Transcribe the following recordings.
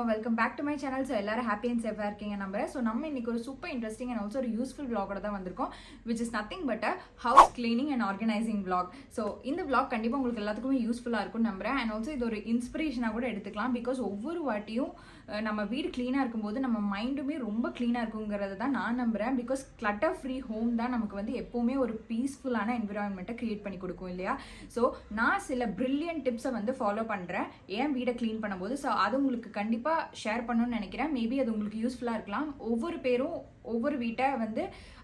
Welcome back to my channel. So எல்லாரும் happy and சேஃபாக இருக்கீங்க நம்புறேன். ஸோ நம்ம இன்னைக்கு ஒரு சூப்பர் இன்ட்ரெஸ்டிங் அண்ட் ஆல்சோ ஒரு யூஸ்ஃபுல் vlog-ஓட தான் வந்திருக்கோம், which is nothing but a house cleaning and organising vlog. So இந்த vlog கண்டிப்பாக உங்களுக்கு எல்லாத்துக்குமே யூஸ்ஃபுல்லாக இருக்கும்னு நம்புறேன். அண்ட் ஆல்சோ இது ஒரு இன்ஸ்பிரேஷனாக கூட எடுத்துக்கலாம். பிகாஸ் ஒவ்வொரு வாட்டியும் நம்ம வீடு க்ளீனாக இருக்கும்போது நம்ம மைண்டுமே ரொம்ப க்ளீனாக இருக்குங்கிறது தான் நான் நம்புகிறேன். பிகாஸ் கிளட்டர் ஃப்ரீ ஹோம் தான் நமக்கு வந்து எப்போவுமே ஒரு பீஸ்ஃபுல்லான என்விரான்மெண்ட்டை க்ரியேட் பண்ணி கொடுக்கும் இல்லையா. ஸோ நான் சில பிரில்லியன்ட் டிப்ஸை வந்து ஃபாலோ பண்ணுறேன் ஏன் வீடை க்ளீன் பண்ணும்போது. ஸோ அது உங்களுக்கு கண்டிப்பாக ஷேர் பண்ணணும்னு நினைக்கிறேன். மேபி அது உங்களுக்கு யூஸ்ஃபுல்லாக இருக்கலாம். ஒவ்வொரு பேரும் ஒவ்வொரு வீட்டை வந்து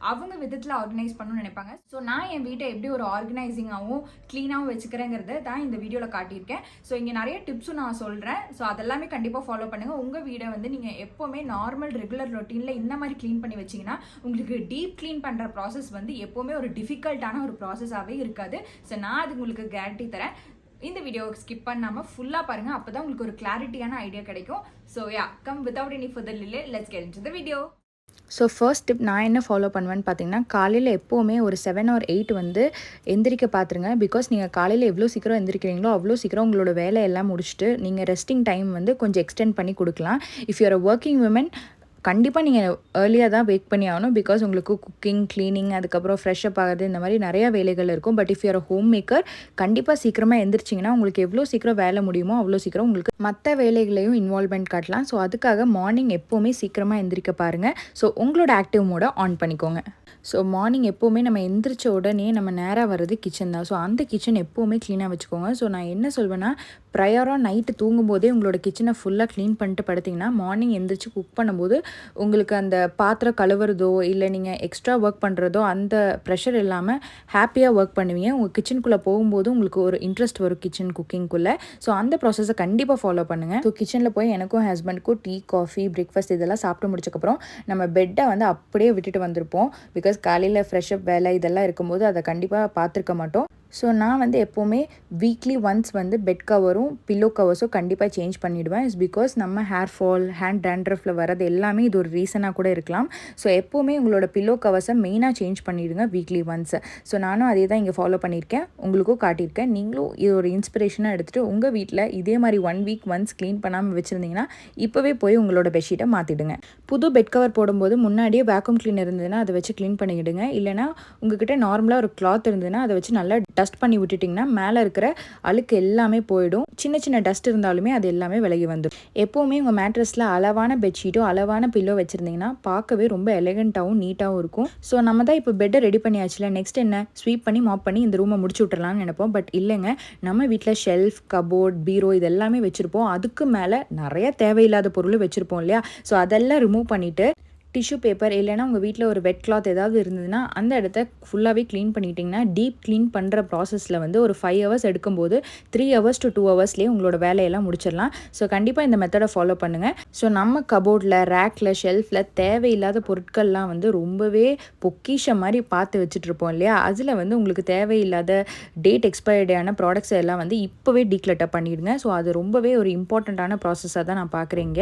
அவங்க விதத்தில் ஆர்கனைஸ் பண்ணணும்னு நினைப்பாங்க. ஸோ நான் என் வீட்டை எப்படி ஒரு ஆர்கனைசிங்காகவும் க்ளீனாகவும் வச்சுக்கிறேங்கிறத தான் இந்த வீடியோவில் காட்டியிருக்கேன். ஸோ இங்கே நிறைய டிப்ஸும் நான் சொல்கிறேன். ஸோ அதெல்லாமே கண்டிப்பாக ஃபாலோ பண்ணுங்கள். உங்கள் வீடை வந்து நீங்கள் எப்போவுமே நார்மல் ரெகுலர் ரொட்டீனில் இந்த மாதிரி க்ளீன் பண்ணி வச்சிங்கன்னா உங்களுக்கு டீப் க்ளீன் பண்ணுற ப்ராசஸ் வந்து எப்போவுமே ஒரு டிஃபிகல்ட்டான ஒரு ப்ராசஸாகவே இருக்காது. ஸோ நான் அது உங்களுக்கு கேரண்டி தரேன். இந்த வீடியோவை ஸ்கிப் பண்ணாமல் ஃபுல்லாக பாருங்கள். அப்போ தான் உங்களுக்கு ஒரு கிளாரிட்டியான ஐடியா கிடைக்கும். So come without any further delay, let's get into the video. So first tip நான் என்ன ஃபாலோ பண்ணுவேன்னு பார்த்தீங்கன்னா, காலையில் எப்போவுமே ஒரு 7 or 8 வந்து எந்திரிக்க பார்த்துருங்க. பிகாஸ் நீங்கள் காலையில் எவ்வளோ சீக்கிரம் எந்திரிக்கிறீங்களோ அவ்வளோ சீக்கிரம் உங்களோட வேலையெல்லாம் முடிச்சுட்டு நீங்கள் ரெஸ்டிங் டைம் வந்து கொஞ்சம் எக்ஸ்டெண்ட் பண்ணி கொடுக்கலாம். If you're a working women கண்டிப்பாக நீங்கள் ஏர்லியாக தான் வேக் பண்ணி ஆகணும். பிகாஸ் உங்களுக்கு குக்கிங், க்ளீனிங், அதுக்கப்புறம் ஃப்ரெஷ்அப் ஆகுது, இந்த மாதிரி நிறையா வேலைகள் இருக்கும். But if you're homemaker கண்டிப்பாக சீக்கிரமாக எந்திரிச்சிங்கன்னா உங்களுக்கு எவ்வளோ சீக்கிரம் வேலை முடியுமோ அவ்வளோ சீக்கிரம் உங்களுக்கு மற்ற வேலைகளையும் இன்வால்வ்மெண்ட் காட்டலாம். ஸோ அதுக்காக மார்னிங் எப்போவுமே சீக்கிரமாக எந்திரிக்க பாருங்கள். ஸோ உங்களோட ஆக்டிவ் மோடை ஆன் பண்ணிக்கோங்க. ஸோ மார்னிங் எப்போவுமே நம்ம எந்திரிச்ச உடனே நம்ம நேராக வர்றது கிச்சன் தான். ஸோ அந்த கிச்சன் எப்போவுமே க்ளீனாக வச்சுக்கோங்க. ஸோ நான் என்ன சொல்வேன்னா, ப்ரையராக நைட்டு தூங்கும்போதே உங்களோட கிச்சனை ஃபுல்லாக க்ளீன் பண்ணிட்டு படுத்திங்கன்னா மார்னிங் எந்திரிச்சு குக் பண்ணும்போது உங்களுக்கு அந்த பாத்திரம் கழுவுறதோ இல்லை நீங்கள் எக்ஸ்ட்ரா ஒர்க் பண்ணுறதோ அந்த ப்ரெஷர் இல்லாமல் ஹாப்பியாக ஒர்க் பண்ணுவீங்க. உங்கள் கிச்சனுக்குள்ளே போகும்போது உங்களுக்கு ஒரு இன்ட்ரெஸ்ட் வரும் கிச்சன் குக்கிங்குள்ளே. ஸோ அந்த ப்ராசஸை கண்டிப்பாக ஃபாலோ பண்ணுங்கள். ஸோ கிச்சனில் போய் எனக்கும் ஹஸ்பண்டுக்கும் டீ, காஃபி, பிரேக்ஃபாஸ்ட் இதெல்லாம் சாப்பிட்டு முடிச்சக்கப்புறம் நம்ம பெட்டை வந்து அப்படியே விட்டுட்டு வந்திருப்போம். பிகாஸ் காலையில் ஃப்ரெஷ்அப் வேலை இதெல்லாம் இருக்கும்போது அதை கண்டிப்பாக பார்த்துருக்க மாட்டோம். ஸோ நான் வந்து எப்போவுமே வீக்லி ஒன்ஸ் வந்து பெட் கவரும் பில்லோ கவர்ஸும் கண்டிப்பாக சேஞ்ச் பண்ணிவிடுவேன். இட்ஸ் பிகாஸ் நம்ம ஹேர் ஃபால், ஹேண்ட் டேண்ட்ரஃபில் வரது எல்லாமே இது ஒரு ரீசனாக கூட இருக்கலாம். ஸோ எப்போவுமே உங்களோட பில்லோ கவர்ஸை மெயினாக சேஞ்ச் பண்ணிவிடுங்க வீக்லி ஒன்ஸ். ஸோ நானும் அதே தான் இங்கே ஃபாலோ பண்ணியிருக்கேன், உங்களுக்கும் காட்டியிருக்கேன். நீங்களும் இது ஒரு இன்ஸ்பிரேஷனாக எடுத்துகிட்டு உங்கள் வீட்டில் இதே மாதிரி 1 week ஒன்ஸ் க்ளீன் பண்ணாமல் வச்சுருந்தீங்கன்னா இப்போவே போய் உங்களோட பெட்ஷீட்டை மாற்றிடுங்க. புது பெட் கவர் போடும்போது முன்னாடியே வேக்யூம் கிளீனர் இருந்ததுன்னா அதை வச்சு க்ளீன் பண்ணிவிடுங்க. இல்லைனா உங்ககிட்ட நார்மலாக ஒரு கிளாத் இருந்ததுன்னா அதை வச்சு நல்லா டஸ்ட் பண்ணி விட்டுட்டிங்கன்னா மேலே இருக்கிற அழுக்கு எல்லாமே போயிடும். சின்ன சின்ன டஸ்ட் இருந்தாலுமே அது எல்லாமே விலகி வந்துடும். எப்போவுமே உங்கள் மேட்ரஸில் அளவான பெட்ஷீட்டோ அளவான பில்லோ வச்சுருந்தீங்கன்னா பார்க்கவே ரொம்ப எலகண்ட்டாகவும் நீட்டாகவும் இருக்கும். ஸோ நம்ம தான் இப்போ பெட்டை ரெடி பண்ணியாச்சுல, நெக்ஸ்ட் என்ன ஸ்வீப் பண்ணி மாப் பண்ணி இந்த ரூமை முடிச்சு விட்டுறலாம்னு நினைப்போம். பட் இல்லைங்க, நம்ம வீட்டில் ஷெல்ஃப், கபோர்ட், பீரோ இது எல்லாமே வச்சுருப்போம். அதுக்கு மேலே நிறைய தேவையில்லாத பொருள் வச்சுருப்போம் இல்லையா. ஸோ அதெல்லாம் ரிமூவ் பண்ணிவிட்டு டிஷ்யூ பேப்பர் இல்லைனா உங்கள் வீட்டில் ஒரு வெட் கிளாத் ஏதாவது இருந்ததுன்னா அந்த இடத்த ஃபுல்லாகவே க்ளீன் பண்ணிட்டிங்கன்னா டீப் க்ளீன் பண்ணுற ப்ராசஸில் வந்து ஒரு 5 hours எடுக்கும்போது 3 hours to 2 hours உங்களோட வேலையெல்லாம் முடிச்சிடலாம். ஸோ கண்டிப்பாக இந்த மெத்தடை ஃபாலோ பண்ணுங்கள். ஸோ நம்ம கபோர்டில், ரேக்கில், ஷெல்ஃபில் தேவையில்லாத பொருட்கள்லாம் வந்து ரொம்பவே பொக்கிஷம் மாதிரி பார்த்து வச்சுட்ருப்போம் இல்லையா. அதில் வந்து உங்களுக்கு தேவையில்லாத டேட் எக்ஸ்பயர்டான ப்ராடக்ட்ஸ் எல்லாம் வந்து இப்போவே டீக்ளட்டர் பண்ணிவிடுங்க. ஸோ அது ரொம்பவே ஒரு இம்பார்ட்டண்ட்டான ப்ராசஸாக தான் நான் பார்க்குறேங்க.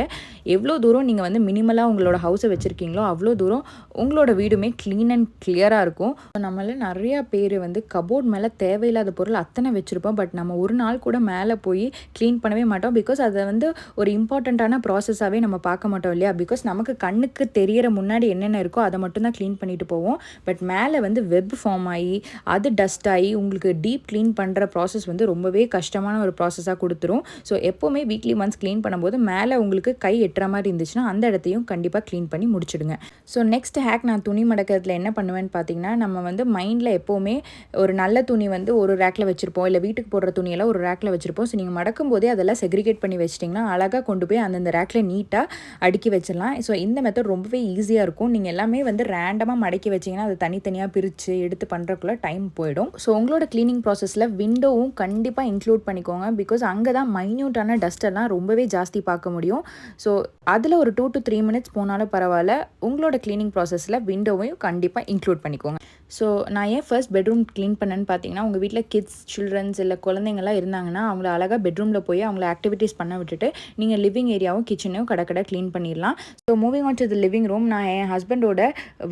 எவ்வளோ தூரம் நீங்கள் வந்து மினிமலாக உங்களோட ஹவுஸை வச்சுருக்கீங்களோ அவ்வளோ தூரம் உங்களோட வீடுமே க்ளீன் அண்ட் கிளியராக இருக்கும். நம்மள நிறையா பேர் வந்து கபோர்ட் மேலே தேவையில்லாத பொருள் அத்தனை வச்சுருப்போம். பட் நம்ம ஒரு நாள் கூட மேலே போய் க்ளீன் பண்ணவே மாட்டோம். பிகாஸ் அதை வந்து ஒரு இம்பார்ட்டண்ட்டான ப்ராசஸாகவே நம்ம பார்க்க மாட்டோம் இல்லையா. பிகாஸ் நமக்கு கண்ணுக்கு தெரியற முன்னாடி என்னென்ன இருக்கோ அதை மட்டும்தான் க்ளீன் பண்ணிட்டு போவோம். பட் மேலே வந்து வெப் ஃபார்ம் ஆகி அது டஸ்ட் ஆகி உங்களுக்கு டீப் க்ளீன் பண்ணுற ப்ராசஸ் வந்து ரொம்பவே கஷ்டமான ஒரு ப்ராசஸாக கொடுத்துரும். ஸோ எப்போவுமே வீக்லி ஒன்ஸ் க்ளீன் பண்ணும்போது மேலே உங்களுக்கு கை எட்டுற மாதிரி இருந்துச்சுன்னா அந்த இடத்தையும் கண்டிப்பாக க்ளீன் பண்ணி முடிச்சிடுங்க. ஸோ நெக்ஸ்ட் ஹேக், நான் துணி மடக்கிறதுல என்ன பண்ணுவேன்னு பார்த்தீங்கன்னா, நம்ம வந்து மைண்டில் எப்போவுமே ஒரு நல்ல துணி வந்து ஒரு ரேக்கில் வச்சுருப்போம், இல்லை வீட்டுக்கு போடுற துணியெல்லாம் ஒரு ரேக்கில் வச்சுருப்போம். ஸோ நீங்கள் மடக்கும் போதே அதெல்லாம் செக்ரிகேட் பண்ணி வச்சிட்டிங்கன்னா அழகாக கொண்டு போய் அந்தந்த ரேக்கில் நீட்டாக அடுக்கி வச்சிடலாம். ஸோ இந்த மெத்தட் ரொம்பவே ஈஸியாக இருக்கும். நீங்கள் எல்லாமே வந்து ரேண்டமாக மடக்கி வச்சிங்கன்னா அது தனித்தனியாக பிரித்து எடுத்து பண்ணுறக்குள்ள டைம் போயிடும். ஸோ உங்களோட க்ளீனிங் ப்ராசஸில் விண்டோவும் கண்டிப்பாக இன்க்ளூட் பண்ணிக்கோங்க. பிகாஸ் அங்கே தான் மைன்யூட்டான டஸ்ட்டெல்லாம் ரொம்பவே ஜாஸ்தி பார்க்க முடியும். ஸோ அதில் ஒரு 2 to 3 minutes போனாலும் பரவாயில்ல, உங்களோட க்ளீனிங் ப்ராசஸில் விண்டோவையும் கண்டிப்பாக இன்க்ளூட் பண்ணிக்கோங்க. ஸோ நான் ஏன் ஃபர்ஸ்ட் பெட்ரூம் க்ளீன் பண்ணேன்னு பார்த்தீங்கன்னா, உங்கள் வீட்டில் கிட்ஸ், சில்ட்ரன்ஸ் இல்லை குழந்தைங்கலாம் இருந்தாங்கன்னா, அவங்கள அழகாக பெட்ரூமில் போய் அவங்கள ஆக்டிவிட்டீஸ் பண்ண விட்டுட்டு, நீங்கள் லிவிங் ஏரியாவும் கிச்சனையும் கடை க்ளீன் பண்ணிடலாம். So moving on to the living room, நான் என் ஹஸ்பண்டோட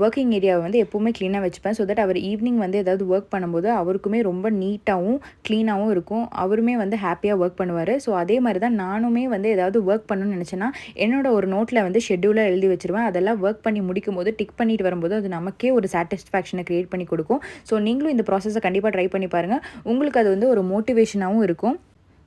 ஒர்க்கிங் ஏரியாவை வந்து எப்போவுமே க்ளீனாக வச்சுப்பேன். ஸோ தட் அவர் ஈவினிங் வந்து ஏதாவது ஒர்க் பண்ணும்போது அவருக்குமே ரொம்ப நீட்டாகவும் க்ளீனாகவும் இருக்கும். அவருமே வந்து ஹாப்பியாக ஒர்க் பண்ணுவார். ஸோ அதே மாதிரி தான் நானுமே வந்து ஏதாவது ஒர்க் பண்ணணும்னு நினச்சேன்னா, என்னோட ஒரு நோட்டில் வந்து ஷெட்யூலாக எழுதி வச்சுருவேன். அதெல்லாம் ஒர்க் பண்ணி முடிக்கும் போது டிக் பண்ணிட்டு வரும்போது அது நமக்கே ஒரு சாட்டிஸ்ஃபேக்ஷனை க்ரியேட் பண்ணி கொடுக்கும். ஸோ நீங்களும் இந்த ப்ராசஸை கண்டிப்பாக ட்ரை பண்ணி பாருங்கள். உங்களுக்கு அது வந்து ஒரு மோட்டிவேஷனாகவும் இருக்கும்.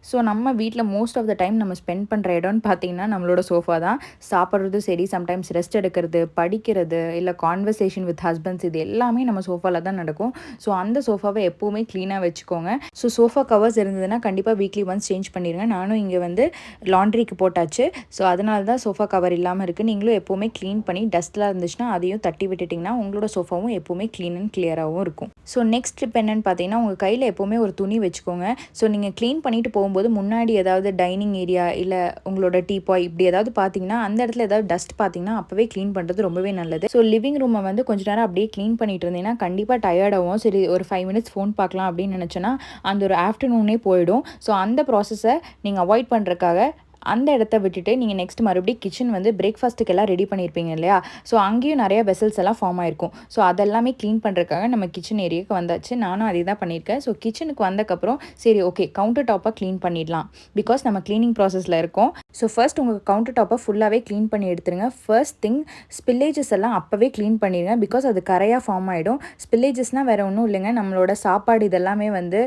ஸோ நம்ம வீட்டில் மோஸ்ட் ஆஃப் த டைம் நம்ம ஸ்பெண்ட் பண்ணுற இடம்னு பார்த்தீங்கன்னா நம்மளோட சோஃபா தான். சாப்பிட்றதும் சரி, சம்டைம்ஸ் ரெஸ்ட் எடுக்கிறது, படிக்கிறது, இல்லை கான்வர்சேஷன் வித் ஹஸ்பண்ட்ஸ், இது எல்லாமே நம்ம சோஃபாவில் தான் நடக்கும். ஸோ அந்த சோஃபாவை எப்போவுமே க்ளீனாக வச்சுக்கோங்க. ஸோ சோஃபா கவர்ஸ் இருந்ததுன்னா கண்டிப்பாக வீக்லி ஒன்ஸ் சேஞ்ச் பண்ணிடுங்க. நானும் இங்கே வந்து லாண்ட்ரிக்கு போட்டாச்சு. ஸோ அதனால தான் சோஃபா கவர் இல்லாமல் இருக்குது. நீங்களும் எப்போவுமே க்ளீன் பண்ணி டஸ்ட்லாம் இருந்துச்சுன்னா அதையும் தட்டி விட்டுட்டிங்கன்னா உங்களோட சோஃபாவும் எப்போவுமே க்ளீன் அண்ட் கிளியராகவும் இருக்கும். ஸோ நெக்ஸ்ட் டிப் என்னென்னு பார்த்தீங்கன்னா, உங்கள் கையில் எப்போவுமே ஒரு துணி வச்சுக்கோங்க. ஸோ நீங்கள் க்ளீன் பண்ணிட்டு போகும்போது முன்னாடி ஏதாவது டைனிங் ஏரியா இல்லை உங்களோட டீபாய் இப்படி ஏதாவது பார்த்தீங்கன்னா, அந்த இடத்துல ஏதாவது டஸ்ட் பார்த்தீங்கன்னா அப்போவே க்ளீன் பண்ணுறது ரொம்பவே நல்லது. ஸோ லிவிங் ரூமை வந்து கொஞ்ச நேரம் அப்படியே க்ளீன் பண்ணிட்டு இருந்தீங்கன்னா கண்டிப்பாக டயர்டாகவும், சரி ஒரு 5 minutes ஃபோன் பார்க்கலாம் அப்படின்னு நினச்சேன்னா அந்த ஒரு ஆஃப்டர்நூனே போயிடும். ஸோ அந்த ப்ராசஸை நீங்கள் அவாய்ட் பண்ணுறதுக்காக அந்த இடத்த விட்டுட்டு நீங்கள் நெக்ஸ்ட் மறுபடியும் கிச்சன் வந்து பிரேக்ஃபாஸ்ட்டுக்கு எல்லாம் ரெடி பண்ணியிருப்பீங்க இல்லையா? ஸோ அங்கேயும் நிறைய வெசல்ஸ் எல்லாம் ஃபார்ம் ஆயிருக்கும். ஸோ அதெல்லாமே க்ளீன் பண்ணுறதுக்காக நம்ம கிச்சன் ஏரியாவுக்கு வந்தாச்சு. நானும் அதே தான் பண்ணியிருக்கேன். ஸோ கிச்சனுக்கு வந்தக்கப்புறம் சரி ஓகே கவுண்டர் டாப்பை க்ளீன் பண்ணிடலாம். பிகாஸ் நம்ம க்ளீனிங் ப்ராசஸில் இருக்கோம். ஸோ ஃபர்ஸ்ட் உங்கள் கவுண்டர் டாப்பை ஃபுல்லாகவே க்ளீன் பண்ணி எடுத்துருங்க. ஃபர்ஸ்ட் திங் ஸ்பில்லேஜஸ் எல்லாம் அப்போவே க்ளீன் பண்ணிடுங்க. பிகாஸ் அது கரையாக ஃபார்ம் ஆகிடும். ஸ்பில்லேஜஸ்னால் வேறு ஒன்றும் இல்லைங்க, நம்மளோட சாப்பாடு இதெல்லாமே வந்து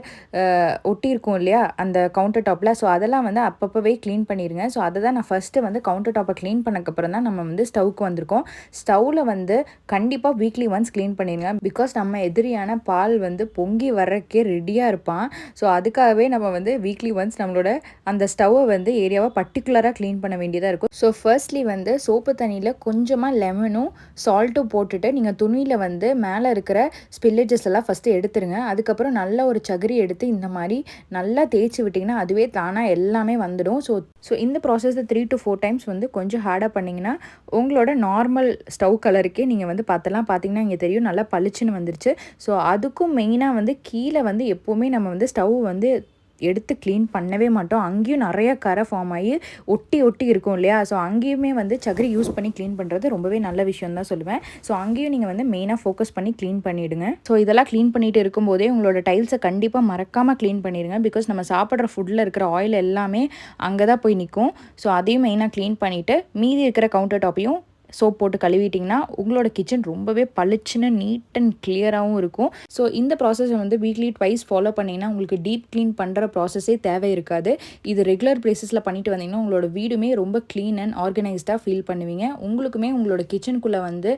ஒட்டியிருக்கும் இல்லையா அந்த கவுண்டர் டாப்பில். ஸோ அதெல்லாம் வந்து அப்பப்போவே க்ளீன் பண்ணிடுங்க. ஸோ அதை தான் நான் ஃபஸ்ட்டு வந்து கவுண்டர் டாப்பை க்ளீன் பண்ணக்கப்புறம் தான் நம்ம வந்து ஸ்டவ்வுக்கு வந்திருக்கோம். ஸ்டவ்வில் வந்து கண்டிப்பாக வீக்லி ஒன்ஸ் க்ளீன் பண்ணிடுங்க. பிகாஸ் நம்ம எதிரியான பால் வந்து பொங்கி வர்றக்கே ரெடியாக இருப்பான். ஸோ அதுக்காகவே நம்ம வந்து வீக்லி ஒன்ஸ் நம்மளோட அந்த ஸ்டவ்வை வந்து ஏரியாவை பர்டிகுலராக க்ளீன் பண்ண வேண்டியதாக இருக்கும். ஸோ ஃபர்ஸ்ட்லி வந்து சோப்பு தண்ணியில் கொஞ்சமாக லெமனும் சால்ட்டும் போட்டுட்டு நீங்கள் துணியில் வந்து மேலே இருக்கிற ஸ்பில்லேஜஸ் எல்லாம் ஃபஸ்ட்டு எடுத்துருங்க. அதுக்கப்புறம் நல்ல ஒரு சகரி எடுத்து இந்த மாதிரி நல்லா தேய்ச்சி விட்டிங்கன்னா அதுவே தானாக எல்லாமே வந்துடும். ஸோ இந்த ப்ராசஸை 3 to 4 times வந்து கொஞ்சம் ஹார்டாக பண்ணிங்கன்னா உங்களோட நார்மல் ஸ்டவ் கலருக்கே நீங்கள் வந்து பார்த்தீங்கன்னா இங்கே தெரியும் நல்லா பளிச்சுன்னு வந்துருச்சு. ஸோ அதுக்கும் மெயினாக வந்து கீழே வந்து எப்போவுமே நம்ம வந்து ஸ்டவ் வந்து எடுத்து க்ளீன் பண்ணவே மாட்டோம். அங்கேயும் நிறைய கரை ஃபார்ம் ஆகி ஒட்டி இருக்கும் இல்லையா? ஸோ அங்கேயுமே வந்து சகரி யூஸ் பண்ணி க்ளீன் பண்ணுறது ரொம்பவே நல்ல விஷயம் தான் சொல்லுவேன். ஸோ அங்கேயும் நீங்கள் வந்து மெயினாக ஃபோக்கஸ் பண்ணி க்ளீன் பண்ணிவிடுங்க. ஸோ இதெல்லாம் க்ளீன் பண்ணிட்டு இருக்கும்போதே உங்களோட டைல்ஸை கண்டிப்பாக மறக்காமல் க்ளீன் பண்ணிடுங்க. பிகாஸ் நம்ம சாப்பிட்ற ஃபுட்டில் இருக்கிற ஆயில் எல்லாமே அங்கே தான் போய் நிற்கும். ஸோ அதையும் மெயினாக க்ளீன் பண்ணிவிட்டு மீதி இருக்கிற கவுண்டர் டாப்பையும் சோப் போட்டு கழுவிட்டிங்கன்னா உங்களோட கிச்சன் ரொம்பவே பளிச்சுன்னு நீட் அண்ட் கிளியராகவும் இருக்கும். ஸோ இந்த ப்ராசஸை வந்து வீக்லி ட்வைஸ் ஃபாலோ பண்ணிங்கன்னா உங்களுக்கு டீப் க்ளீன் பண்ணுற ப்ராசஸே தேவை இருக்காது. இது ரெகுலர் பேசிஸில் பண்ணிட்டு வந்தீங்கன்னா உங்களோட வீடுமே ரொம்ப க்ளீன் அண்ட் ஆர்கனைஸ்டாக ஃபீல் பண்ணுவீங்க. உங்களுக்குமே உங்களோட கிச்சனுக்குள்ளே வந்து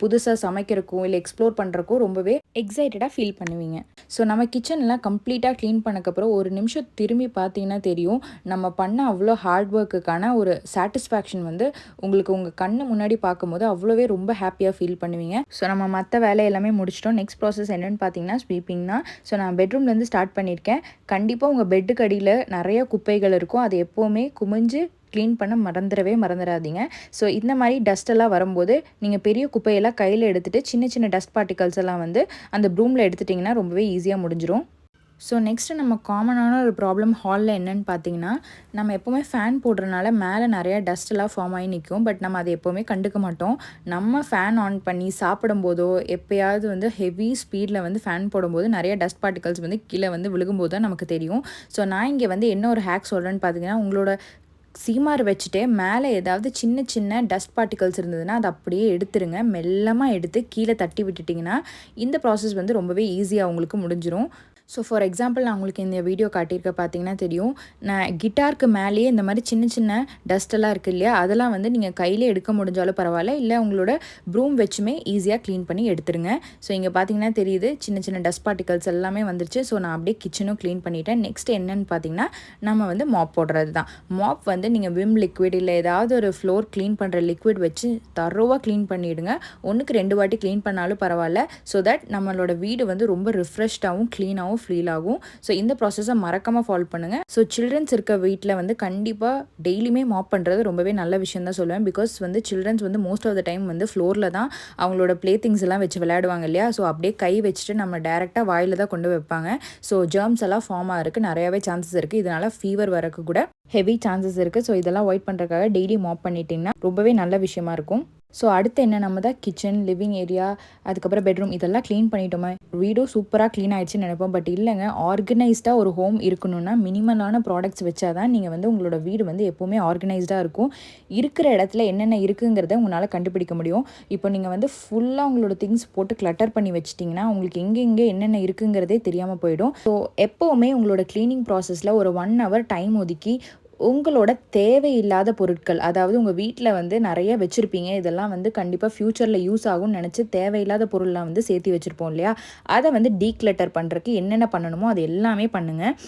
புதுசாக சமைக்கிறக்கும் இல்லை எக்ஸ்ப்ளோர் பண்ணுறக்கும் ரொம்பவே எக்ஸைட்டடாக ஃபீல் பண்ணுவீங்க. ஸோ நம்ம கிச்சன்லாம் கம்ப்ளீட்டாக க்ளீன் பண்ணக்கப்புறம் ஒரு நிமிஷம் திரும்பி பார்த்தீங்கன்னா தெரியும் நம்ம பண்ண அவ்வளோ ஹார்ட் ஒர்க்குக்கான ஒரு சாட்டிஸ்ஃபேக்ஷன் வந்து உங்களுக்கு உங்கள் கண்ணு முன்னாடி பார்க்கும்போது அவ்வளோவே ரொம்ப ஹாப்பியாக ஃபீல் பண்ணுவீங்க. ஸோ நம்ம மற்ற வேலை எல்லாமே முடிச்சிட்டோம். நெக்ஸ்ட் ப்ராசஸ் என்னென்னு பார்த்தீங்கன்னா ஸ்வீப்பிங் தான். ஸோ நான் பெட்ரூம்லேருந்து ஸ்டார்ட் பண்ணியிருக்கேன். கண்டிப்பாக உங்கள் பெட்டுக்கு அடியில் நிறைய குப்பைகள் இருக்கும். அது எப்போவுமே குமிஞ்சு க்ளீன் பண்ண மறந்துடாதீங்க. ஸோ இந்த மாதிரி டஸ்ட்டெல்லாம் வரும்போது நீங்கள் பெரிய குப்பையெல்லாம் கையில் எடுத்துகிட்டு சின்ன சின்ன டஸ்ட் பார்ட்டிகல்ஸ் எல்லாம் வந்து அந்த ப்ரூமில் எடுத்துட்டிங்கன்னா ரொம்பவே ஈஸியாக முடிஞ்சிடும். ஸோ நெக்ஸ்ட்டு நம்ம காமனான ஒரு ப்ராப்ளம் ஹாலில் என்னென்னு பார்த்தீங்கன்னா, நம்ம எப்போவுமே ஃபேன் போடுறதுனால மேலே நிறையா டஸ்ட்டெல்லாம் ஃபார்ம் ஆகி நிற்கும். பட் நம்ம அதை எப்போவுமே கண்டுக்க மாட்டோம். நம்ம ஃபேன் ஆன் பண்ணி சாப்பிடும்போதோ எப்போயாவது வந்து ஹெவி ஸ்பீடில் வந்து ஃபேன் போடும்போது நிறைய டஸ்ட் பார்ட்டிகல்ஸ் வந்து கீழே வந்து விழுகும்போது தான் நமக்கு தெரியும். ஸோ நான் இங்கே வந்து என்ன ஒரு ஹேக் சொல்கிறேன்னு பார்த்தீங்கன்னா, உங்களோட சீமார் வச்சுட்டே மேலே ஏதாவது சின்ன சின்ன டஸ்ட் பார்ட்டிகல்ஸ் இருந்ததுன்னா அதை அப்படியே எடுத்துருங்க. மெல்லமாக எடுத்து கீழே தட்டி விட்டுட்டிங்கன்னா இந்த ப்ராசஸ் வந்து ரொம்பவே ஈஸியாக உங்களுக்கு முடிஞ்சிடும். ஸோ ஃபார் எக்ஸாம்பிள் நான் உங்களுக்கு இந்த வீடியோ காட்டியிருக்க பார்த்தீங்கன்னா தெரியும், நான் கிட்டாருக்கு மேலேயே இந்த மாதிரி சின்ன சின்ன டஸ்ட்டெல்லாம் இருக்குது இல்லையா? அதெல்லாம் வந்து நீங்கள் கையிலே எடுக்க முடிஞ்சாலும் பரவாயில்ல, இல்லை உங்களோட ப்ரூம் வச்சுமே ஈஸியாக க்ளீன் பண்ணி எடுத்துருங்க. ஸோ இங்கே பார்த்தீங்கன்னா தெரியுது சின்ன சின்ன டஸ்ட் பார்ட்டிகல்ஸ் எல்லாமே வந்துருச்சு. ஸோ நான் அப்படியே கிச்சனும் க்ளீன் பண்ணிட்டேன். நெக்ஸ்ட் என்னென்னு பார்த்தீங்கன்னா நம்ம வந்து மாப் போடுறது தான். மாப் வந்து நீங்கள் விம் லிக்விட் இல்லை ஏதாவது ஒரு ஃப்ளோர் க்ளீன் பண்ணுற லிக்விட் வச்சு தரோவாக க்ளீன் பண்ணிவிடுங்க. 1க்கு 2 வாட்டி க்ளீன் பண்ணாலும் பரவாயில்ல. ஸோ தட் நம்மளோட வீடு வந்து ரொம்ப ரிஃப்ரெஷ்டாகவும் க்ளீனாகவும் ஈஸியாகவும் ஃபீல் ஆகும். ஸோ இந்த ப்ராசஸை மறக்காமல் ஃபாலோ பண்ணுங்கள். ஸோ சில்ட்ரன்ஸ் இருக்க வீட்டில் வந்து கண்டிப்பாக டெய்லியுமே மாப் பண்ணுறது ரொம்பவே நல்ல விஷயம் தான் சொல்லுவேன். பிகாஸ் வந்து சில்ட்ரன்ஸ் வந்து மோஸ்ட் ஆஃப் த டைம் வந்து ஃப்ளோரில் தான் அவங்களோட ப்ளே திங்ஸ் எல்லாம் வச்சு விளையாடுவாங்க இல்லையா. ஸோ அப்படியே கை வச்சுட்டு நம்ம டேரெக்டாக வாயில் தான் கொண்டு வைப்பாங்க. ஸோ ஜெர்ம்ஸ் எல்லாம் ஃபார்ம் ஆகிறதுக்கு நிறையாவே சான்சஸ் இருக்குது. இதனால் ஃபீவர் வரக்கு கூட ஹெவி சான்சஸ் இருக்குது. ஸோ இதெல்லாம் அவாய்ட் பண்ணுறதுக்காக டெய்லி மாப் பண்ணிட்டிங்கன்னா ரொம்பவே நல்ல விஷயமா இருக்கும். ஸோ அடுத்து என்ன, நம்ம தான் கிச்சன், லிவிங் ஏரியா, அதுக்கப்புறம் பெட்ரூம் இதெல்லாம் க்ளீன் பண்ணிட்டோமா, வீடும் சூப்பராக க்ளீன் ஆகிடுச்சுன்னு நினைப்போம். பட் இல்லைங்க, ஆர்கனைஸ்டாக ஒரு ஹோம் இருக்கணும்னா மினிமலான ப்ராடக்ட்ஸ் வச்சா தான் நீங்கள் வந்து உங்களோட வீடு வந்து எப்போவுமே ஆர்கனைஸ்டாக இருக்கும். இருக்கிற இடத்துல என்னென்ன இருக்குங்கிறத உங்களால் கண்டுபிடிக்க முடியும். இப்போ நீங்கள் வந்து ஃபுல்லாக உங்களோட திங்ஸ் போட்டு கிளட்டர் பண்ணி வச்சிட்டிங்கன்னா உங்களுக்கு எங்கெங்கே என்னென்ன இருக்குங்கிறதே தெரியாமல் போயிடும். ஸோ எப்போவுமே உங்களோட க்ளீனிங் ப்ராசஸில் ஒரு 1 hour டைம் ஒதுக்கி உங்களோட தேவையில்லாத பொருட்கள், அதாவது உங்கள் வீட்டில் வந்து நிறைய வச்சுருப்பீங்க, இதெல்லாம் வந்து கண்டிப்பாக ஃப்யூச்சரில் யூஸ் ஆகும்னு நினச்சி தேவையில்லாத பொருள்லாம் வந்து சேர்த்து வச்சுருப்போம் இல்லையா, அதை வந்து டீக்ளட்டர் பண்ணுறதுக்கு என்னென்ன பண்ணணுமோ அது எல்லாமே பண்ணுங்கள்.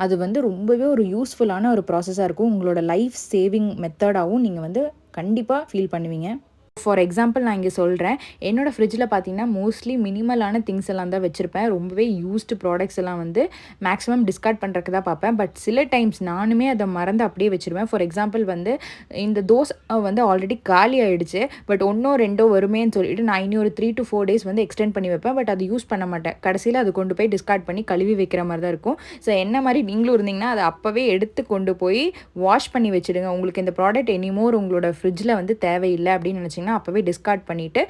அது வந்து ரொம்பவே ஒரு யூஸ்ஃபுல்லான ஒரு ப்ராசஸாக இருக்கும். உங்களோட லைஃப் சேவிங் மெத்தடாகவும் நீங்கள் வந்து கண்டிப்பாக ஃபீல் பண்ணுவீங்க. ஃபார் எக்ஸாம்பிள் நான் இங்கே சொல்கிறேன், என்னோடய ஃப்ரிட்ஜில் பார்த்தீங்கன்னா மோஸ்ட்லி மினிமலான திங்ஸ் எல்லாம் தான் வச்சுருப்பேன். ரொம்பவே யூஸ்டு ப்ராடக்ட்ஸ் எல்லாம் வந்து மேக்ஸிமம் டிஸ்கார்ட் பண்ணுறதுக்கு தான் பார்ப்பேன். பட் சில டைம்ஸ் நானுமே அதை மறந்து அப்படியே வச்சுருவேன். ஃபார் எக்ஸாம்பிள் வந்து இந்த தோசை வந்து ஆல்ரெடி காலி ஆகிடுச்சு, பட் 1 or 2 வருமேன்னு சொல்லிட்டு நான் இனி ஒரு 3 to 4 days வந்து எக்ஸ்டெண்ட் பண்ணி வைப்பேன். பட் அது யூஸ் பண்ண மாட்டேன். கடைசியில் அது கொண்டு போய் டிஸ்கார்ட் பண்ணி கழுவி வைக்கிற மாதிரி தான் இருக்கும். ஸோ என்ன மாதிரி நீங்களும் இருந்தீங்கன்னா அதை அப்போவே எடுத்து கொண்டு போய் வாஷ் பண்ணி வச்சுடுங்க. உங்களுக்கு இந்த ப்ராடக்ட் எனிமோர் உங்களோட ஃப்ரிட்ஜில் வந்து தேவையில்லை அப்படின்னு நினச்சிங்கன்னா அப்போவே டிஸ்கார்ட் பண்ணிவிட்டு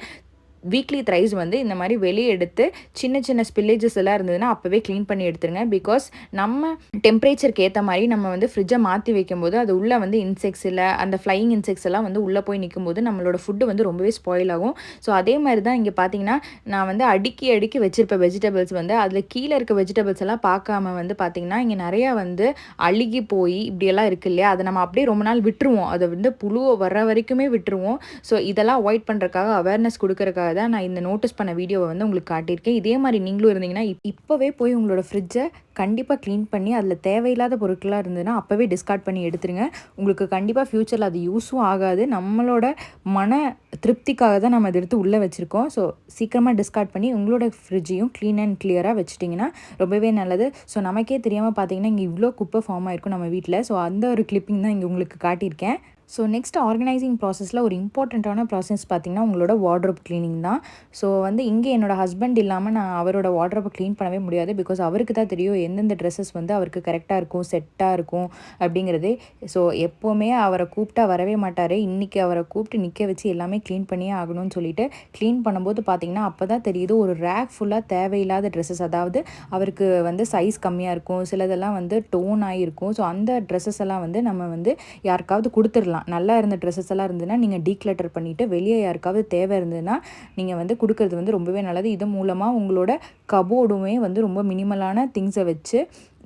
வீக்லி த்ரைஸ் வந்து இந்த மாதிரி வெளியே எடுத்து சின்ன சின்ன ஸ்பில்லேஜஸ் எல்லாம் இருந்ததுன்னா அப்போவே க்ளீன் பண்ணி எடுத்துருங்க. பிகாஸ் நம்ம டெம்பரேச்சருக்கு ஏற்ற மாதிரி நம்ம வந்து ஃப்ரிட்ஜை மாற்றி வைக்கும்போது அது உள்ளே வந்து இன்செக்ட்ஸ் இல்லை அந்த ஃப்ளையிங் இன்செக்ட்ஸ் எல்லாம் வந்து உள்ளே போய் நிற்கும்போது நம்மளோட ஃபுட்டு வந்து ரொம்பவே ஸ்பாயில் ஆகும். ஸோ அதே மாதிரி தான் இங்கே பார்த்தீங்கன்னா நான் வந்து அடுக்கி வச்சுருப்பேன் வெஜிடபிள்ஸ் வந்து. அதில் கீழே இருக்க வெஜிடபிள்ஸ் எல்லாம் பார்க்காம வந்து பார்த்திங்கன்னா இங்கே நிறையா வந்து அழுகி போய் இப்படியெல்லாம் இருக்குது இல்லையா, அதை நம்ம அப்படியே ரொம்ப நாள் விட்டுருவோம். அதை வந்து புழு வர்ற வரைக்குமே விட்டுருவோம். ஸோ இதெல்லாம் அவாய்ட் பண்ணுறதுக்காக அவேர்னஸ் கொடுக்கறதுக்காக தான் நான் இந்த நோட்டீஸ் பண்ண வீடியோவை வந்து உங்களுக்கு காட்டியிருக்கேன். இதே மாதிரி நீங்களும் இருந்தீங்கன்னா இப்போவே போய் உங்களோட ஃப்ரிட்ஜை கண்டிப்பாக க்ளீன் பண்ணி அதில் தேவையில்லாத பொருட்களாக இருந்ததுன்னா அப்போவே டிஸ்கார்ட் பண்ணி எடுத்துருங்க. உங்களுக்கு கண்டிப்பாக ஃப்யூச்சரில் அது யூஸும் ஆகாது. நம்மளோட மன திருப்திக்காக தான் நம்ம அதை எடுத்து உள்ளே வச்சுருக்கோம். ஸோ சீக்கிரமாக டிஸ்கார்ட் பண்ணி உங்களோட ஃப்ரிட்ஜையும் க்ளீன் அண்ட் கிளியராக வச்சுட்டிங்கன்னா ரொம்பவே நல்லது. ஸோ நமக்கே தெரியாமல் பார்த்தீங்கன்னா இங்கே இவ்வளோ குப்பை ஃபார்ம் ஆகிருக்கும் நம்ம வீட்டில். ஸோ அந்த ஒரு கிளிப்பிங் தான் இங்கே உங்களுக்கு காட்டியிருக்கேன். ஸோ நெக்ஸ்ட் ஆர்கனைசிங் ப்ராசஸில் ஒரு இம்பார்ட்டண்ட்டான ப்ராசஸ் பார்த்திங்கன்னா உங்களோட வார்ட்ரோப் க்ளீனிங் தான். ஸோ வந்து இங்கே என்னோடய ஹஸ்பண்ட் இல்லாமல் நான் அவரோட வார்ட்ரோப்பை க்ளீன் பண்ணவே முடியாது. பிகாஸ் அவருக்கு தான் தெரியும் எந்தெந்த ட்ரெஸ்ஸஸ் வந்து அவருக்கு கரெக்டாக இருக்கும், செட்டாக இருக்கும் அப்படிங்கிறது. ஸோ எப்போவுமே அவரை கூப்பிட்டா வரவே மாட்டார். இன்றைக்கி அவரை கூப்பிட்டு நிற்க வச்சு எல்லாமே க்ளீன் பண்ணியே ஆகணும்னு சொல்லிட்டு க்ளீன் பண்ணும்போது பார்த்திங்கன்னா அப்போ தான் தெரியுது ஒரு ரேக் ஃபுல்லாக தேவையில்லாத ட்ரெஸ்ஸஸ், அதாவது அவருக்கு வந்து சைஸ் கம்மியாக இருக்கும், சிலதெல்லாம் வந்து டோன் ஆகிருக்கும். ஸோ அந்த ட்ரெஸ்ஸஸ் எல்லாம் வந்து நம்ம வந்து யாருக்காவது கொடுத்துடலாம். நல்லா இருந்த ட்ரெஸ்ஸஸ் எல்லாம் இருந்ததுன்னா நீங்கள் டீக்ளட்டர் பண்ணிவிட்டு வெளியே யாருக்காவது தேவை இருந்ததுன்னா நீங்கள் வந்து கொடுக்கறது வந்து ரொம்பவே நல்லது. இது மூலமாக உங்களோட கபோர்டுமே வந்து ரொம்ப மினிமலான திங்ஸை வச்சு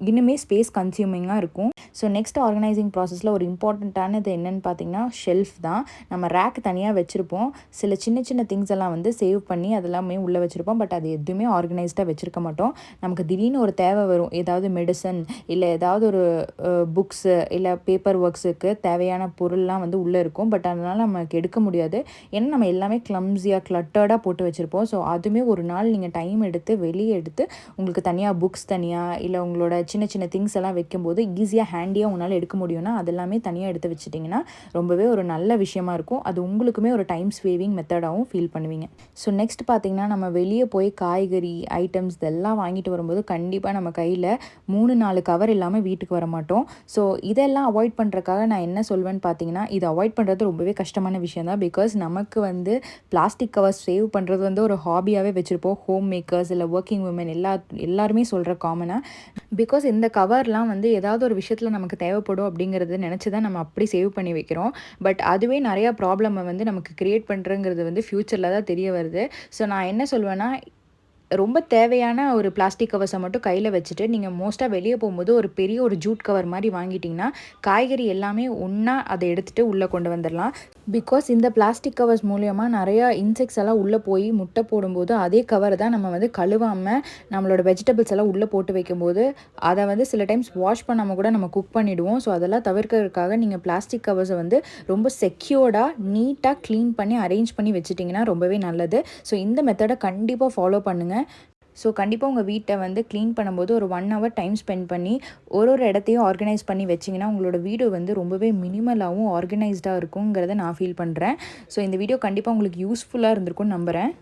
இன்னுமே ஸ்பேஸ் கன்சியூமிங்காக இருக்கும். ஸோ நெக்ஸ்ட் ஆர்கனைசிங் ப்ராசஸில் ஒரு இம்பார்ட்டண்ட்டானது என்னென்னு பார்த்தீங்கன்னா ஷெல்ஃப் தான். நம்ம ரேக் தனியாக வச்சுருப்போம். சில சின்ன சின்ன திங்ஸ் எல்லாம் வந்து சேவ் பண்ணி அதெல்லாமே உள்ளே வச்சுருப்போம். பட் அது எதுவுமே ஆர்கனைஸ்டாக வச்சுருக்க மாட்டோம். நமக்கு திடீர்னு ஒரு தேவை வரும், ஏதாவது மெடிசன் இல்லை ஏதாவது ஒரு புக்ஸு இல்லை பேப்பர் ஒர்க்ஸுக்கு தேவையான பொருள்லாம் வந்து உள்ளே இருக்கும். பட் அதனால் நமக்கு எடுக்க முடியாது. ஏன்னா நம்ம எல்லாமே கிளம்ஸியாக கிளட்டர்டாக போட்டு வச்சுருப்போம். ஸோ அதுவுமே ஒரு நாள் நீங்கள் டைம் எடுத்து வெளியே எடுத்து உங்களுக்கு தனியாக புக்ஸ் தனியாக இல்லை உங்களோட சின்ன சின்ன திங்ஸ் எல்லாம் வைக்கும்போது ஈஸியாக ஹேண்டியாக உங்களால் எடுக்க முடியும்னா அதெல்லாமே தனியாக எடுத்து வச்சுட்டிங்கன்னா ரொம்பவே ஒரு நல்ல விஷயமா இருக்கும். அது உங்களுக்குமே ஒரு டைம் சேவிங் மெத்தடாகவும் ஃபீல் பண்ணுவீங்க. ஸோ நெக்ஸ்ட் பார்த்திங்கன்னா நம்ம வெளியே போய் காய்கறி ஐட்டம்ஸ் இதெல்லாம் வாங்கிட்டு வரும்போது கண்டிப்பாக நம்ம கையில் 3-4 கவர் இல்லாமல் வீட்டுக்கு வர மாட்டோம். ஸோ இதெல்லாம் அவாய்ட் பண்ணுறதுக்காக நான் என்ன சொல்வேன்னு பார்த்தீங்கன்னா இது அவாய்ட் பண்ணுறது ரொம்பவே கஷ்டமான விஷயம் தான். பிகாஸ் நமக்கு வந்து பிளாஸ்டிக் கவர்ஸ் சேவ் பண்ணுறது வந்து ஒரு ஹாபியாகவே வச்சுருப்போம். ஹோம் மேக்கர்ஸ் இல்லை ஒர்க்கிங் உமன் எல்லாருமே சொல்கிற காமனாக. பிகாஸ் இந்த கவர்லாம் வந்து ஏதாவது ஒரு விஷயத்தில் நமக்கு தேவைப்படும் அப்படிங்கிறது நினச்சி தான் நம்ம அப்படி சேவ் பண்ணி வைக்கிறோம். பட் அதுவே நிறையா ப்ராப்ளமை வந்து நமக்கு க்ரியேட் பண்ணுறங்கிறது வந்து ஃப்யூச்சரில் தான் தெரிய வருது. ஸோ நான் என்ன சொல்வேன்னா ரொம்ப தேவையான ஒரு பிளாஸ்டிக் கவர்ஸை மட்டும் கையில் வச்சுட்டு நீங்கள் மோஸ்ட்டாக வெளியே போகும்போது ஒரு பெரிய ஒரு ஜூட் கவர் மாதிரி வாங்கிட்டிங்கன்னா காய்கறி எல்லாமே ஒன்றா அதை எடுத்துகிட்டு உள்ளே கொண்டு வந்துடலாம். பிகாஸ் இந்த பிளாஸ்டிக் கவர்ஸ் மூலயமா நிறையா இன்செக்ட்ஸ் எல்லாம் உள்ளே போய் முட்டை போடும்போது அதே கவர் தான் நம்ம வந்து கழுவாமல் நம்மளோட வெஜிடபிள்ஸ் எல்லாம் உள்ளே போட்டு வைக்கும்போது அதை வந்து சில டைம்ஸ் வாஷ் பண்ணாமல் கூட நம்ம குக் பண்ணிவிடுவோம். ஸோ அதெல்லாம் தவிர்க்கிறதுக்காக நீங்கள் பிளாஸ்டிக் கவர்ஸை வந்து ரொம்ப செக்யூர்டாக நீட்டாக க்ளீன் பண்ணி அரேஞ்ச் பண்ணி வச்சுட்டிங்கன்னா ரொம்பவே நல்லது. ஸோ இந்த மெத்தடை கண்டிப்பாக ஃபாலோ பண்ணுங்கள். ஸோ கண்டிப்பாக உங்கள் வீட்டை வந்து க்ளீன் பண்ணும்போது ஒரு 1 hour டைம் ஸ்பெண்ட் பண்ணி ஒரு இடத்தையும் ஆர்கனைஸ் பண்ணி வச்சிங்கன்னா உங்களோட வீடு வந்து ரொம்பவே மினிமலாகவும் ஆர்கனைஸ்டாக இருக்குங்கிறத நான் ஃபீல் பண்ணுறேன். ஸோ இந்த வீடியோ கண்டிப்பாக உங்களுக்கு யூஸ்ஃபுல்லாக இருந்திருக்கும்னு நம்புகிறேன்.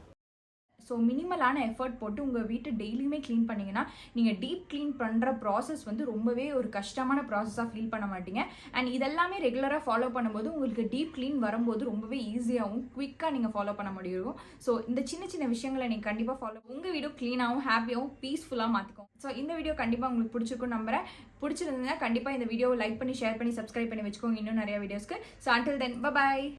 ஸோ மினிமலான எஃபர்ட் போட்டு உங்கள் வீட்டை டெய்லியுமே க்ளீன் பண்ணிங்கன்னா நீங்கள் டீப் க்ளீன் பண்ணுற ப்ராசஸ் வந்து ரொம்பவே ஒரு கஷ்டமான ப்ராசஸாக ஃபீல் பண்ண மாட்டீங்க. அண்ட் இதெல்லாமே ரெகுலராக ஃபாலோ பண்ணும்போது உங்களுக்கு டீப் க்ளீன் வரும்போது ரொம்பவே ஈஸியாகவும் குவிக்காக நீங்கள் ஃபாலோ பண்ண முடியும். ஸோ இந்த சின்ன சின்ன விஷயங்களை நீங்கள் கண்டிப்பாக ஃபாலோ உங்கள் வீடியோ க்ளீனாகவும் ஹாப்பியாகவும் பீஸ்ஃபுல்லாக மாற்றிக்கும். ஸோ இந்த வீடியோ கண்டிப்பாக உங்களுக்கு பிடிச்சிருக்குன்னு நம்புறேன். பிடிச்சிருந்ததுன்னா கண்டிப்பாக இந்த வீடியோவை லைக் பண்ணி ஷேர் பண்ணி சப்ஸ்கிரைப் பண்ணி வச்சுக்கோங்க இன்னும் நிறைய வீடியோஸ்க்கு. So until then bye bye.